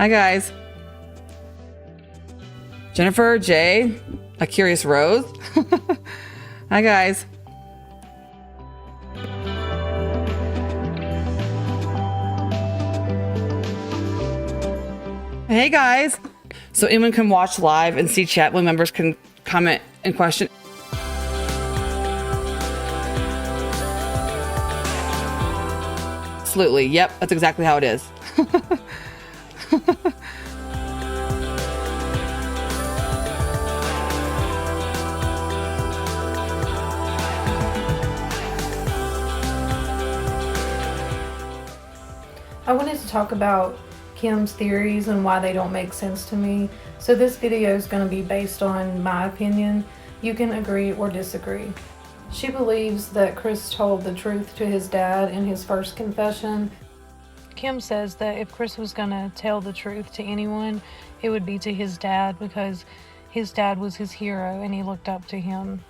Hi, guys. Jennifer, Jay, a curious Rose. Hi, guys. Hey, guys. So anyone can watch live and see chat when members can comment and question. Absolutely. Yep, that's exactly how it is. I wanted to talk about Kim's theories and why they don't make sense to me. So this video is going to be based on my opinion. You can agree or disagree. She believes that Chris told the truth to his dad in his first confession. Kim says that if Chris was going to tell the truth to anyone, it would be to his dad because his dad was his hero and he looked up to him.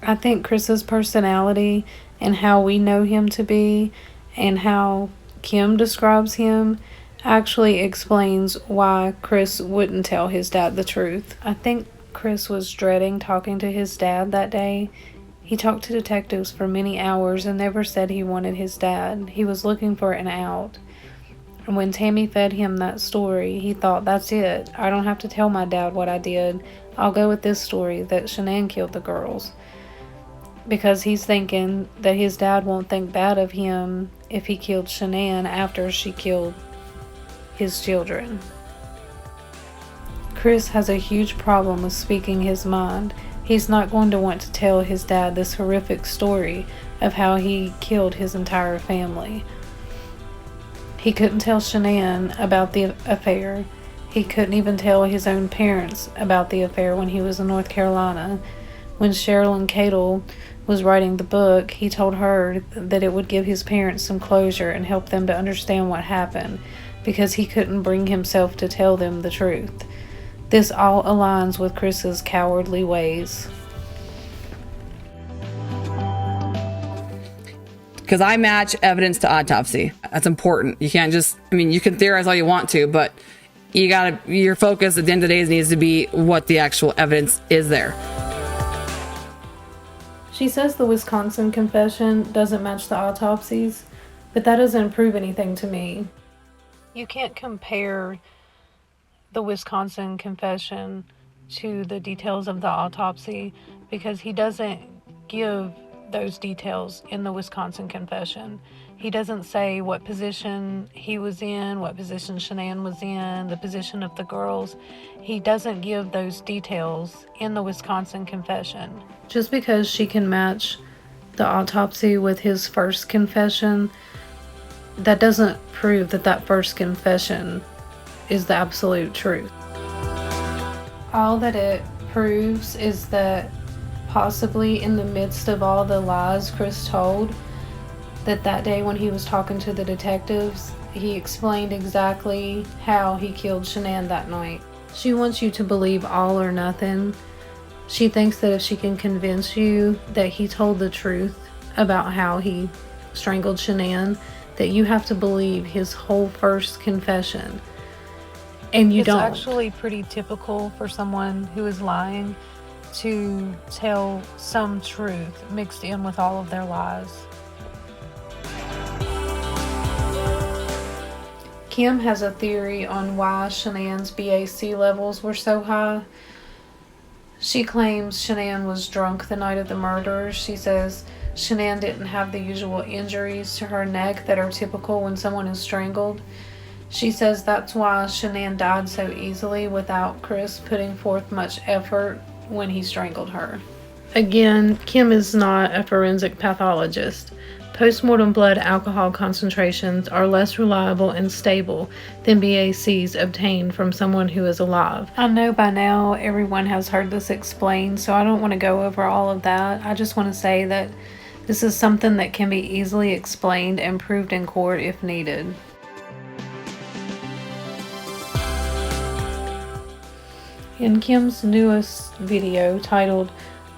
I think Chris's personality and how we know him to be and how Kim describes him actually explains why Chris wouldn't tell his dad the truth. I think Chris was dreading talking to his dad that day. He talked to detectives for many hours and never said he wanted his dad. He was looking for an out. And when Tammy fed him that story, he thought, that's it. I don't have to tell my dad what I did. I'll go with this story that Shanann killed the girls. Because he's thinking that his dad won't think bad of him if he killed Shanann after she killed his children. Chris has a huge problem with speaking his mind. He's not going to want to tell his dad this horrific story of how he killed his entire family. He couldn't tell Shanann about the affair. He couldn't even tell his own parents about the affair when he was in North Carolina. When Sherilyn Cadle was writing the book, he told her that it would give his parents some closure and help them to understand what happened, because he couldn't bring himself to tell them the truth. This all aligns with Chris's cowardly ways. Because I match evidence to autopsy. That's important. You can't just, you can theorize all you want to, but your focus at the end of the day needs to be what the actual evidence is there. She says the Wisconsin confession doesn't match the autopsies, but that doesn't prove anything to me. You can't compare the Wisconsin confession to the details of the autopsy because he doesn't give those details in the Wisconsin confession. He doesn't say what position he was in, what position Shanann was in, the position of the girls. He doesn't give those details in the Wisconsin confession. Just because she can match the autopsy with his first confession, that doesn't prove that that first confession is the absolute truth. All that it proves is that possibly in the midst of all the lies Chris told, that day when he was talking to the detectives, he explained exactly how he killed Shanann that night. She wants you to believe all or nothing. She thinks that if she can convince you that he told the truth about how he strangled Shanann, that you have to believe his whole first confession. And you don't. It's actually pretty typical for someone who is lying to tell some truth mixed in with all of their lies. Kim has a theory on why Shanann's BAC levels were so high. She claims Shanann was drunk the night of the murder. She says Shanann didn't have the usual injuries to her neck that are typical when someone is strangled. She says that's why Shanann died so easily without Chris putting forth much effort when he strangled her. Again, Kim is not a forensic pathologist. Postmortem blood alcohol concentrations are less reliable and stable than BACs obtained from someone who is alive. I know by now everyone has heard this explained, so I don't want to go over all of that. I just want to say that this is something that can be easily explained and proved in court if needed. In Kim's newest video titled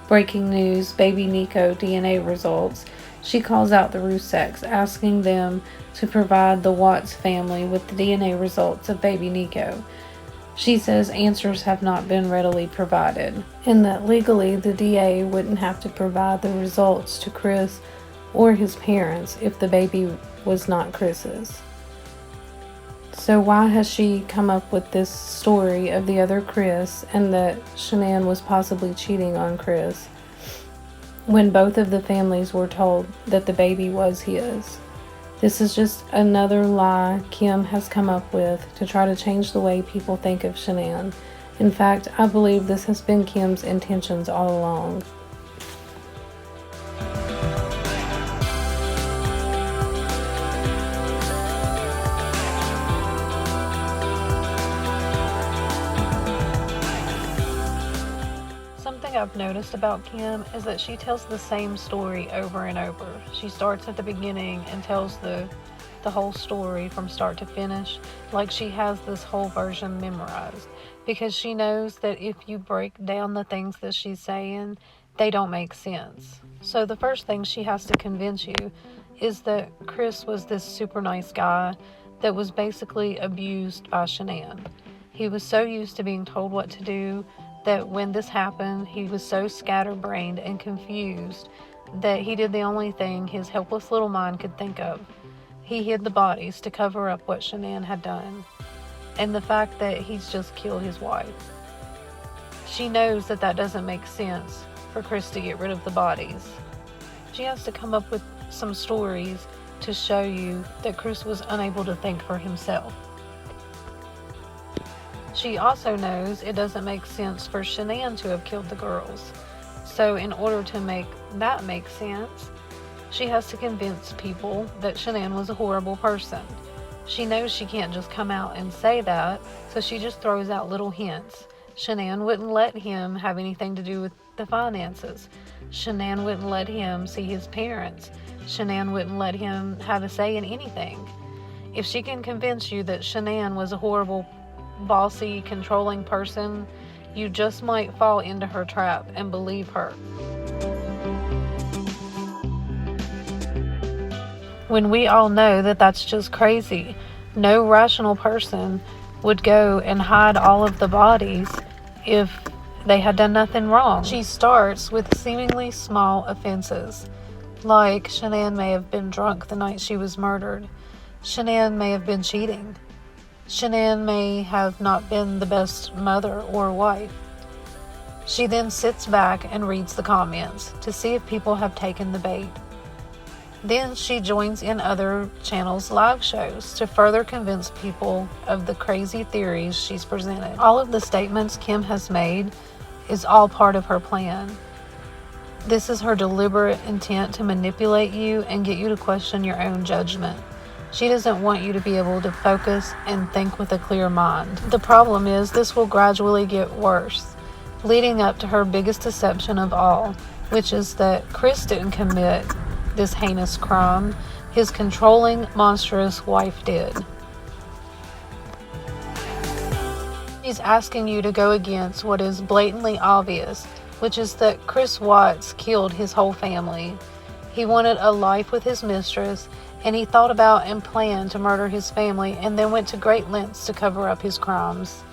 Breaking News, Baby Nico DNA Results, She calls out the Ruseks, asking them to provide the Watts family with the DNA results of baby Nico. She says answers have not been readily provided, and that legally the DA wouldn't have to provide the results to Chris or his parents if the baby was not Chris's. So why has she come up with this story of the other Chris and that Shanann was possibly cheating on Chris when both of the families were told that the baby was his? This is just another lie Kim has come up with to try to change the way people think of Shanann. In fact, I believe this has been Kim's intentions all along. Something I've noticed about Kim is that she tells the same story over and over. She starts at the beginning and tells the whole story from start to finish, like she has this whole version memorized, because she knows that if you break down the things that she's saying, they don't make sense. So the first thing she has to convince you is that Chris was this super nice guy that was basically abused by Shanann. He was so used to being told what to do that when this happened, he was so scatterbrained and confused that he did the only thing his helpless little mind could think of. He hid the bodies to cover up what Shanann had done, and the fact that he's just killed his wife. She knows that that doesn't make sense for Chris to get rid of the bodies. She has to come up with some stories to show you that Chris was unable to think for himself. She also knows it doesn't make sense for Shanann to have killed the girls. So in order to make that make sense, she has to convince people that Shanann was a horrible person. She knows she can't just come out and say that, so she just throws out little hints. Shanann wouldn't let him have anything to do with the finances. Shanann wouldn't let him see his parents. Shanann wouldn't let him have a say in anything. If she can convince you that Shanann was a horrible, bossy, controlling person, you just might fall into her trap and believe her. When we all know that that's just crazy. No rational person would go and hide all of the bodies if they had done nothing wrong. She starts with seemingly small offenses, like Shanann may have been drunk the night she was murdered. Shanann may have been cheating. Shanann may have not been the best mother or wife. She then sits back and reads the comments to see if people have taken the bait. Then she joins in other channels' live shows to further convince people of the crazy theories she's presented. All of the statements Kim has made is all part of her plan. This is her deliberate intent to manipulate you and get you to question your own judgment. She doesn't want you to be able to focus and think with a clear mind. The problem is this will gradually get worse, leading up to her biggest deception of all, which is that Chris didn't commit this heinous crime. His controlling, monstrous wife did. She's asking you to go against what is blatantly obvious, which is that Chris Watts killed his whole family. He wanted a life with his mistress, and he thought about and planned to murder his family and then went to great lengths to cover up his crimes.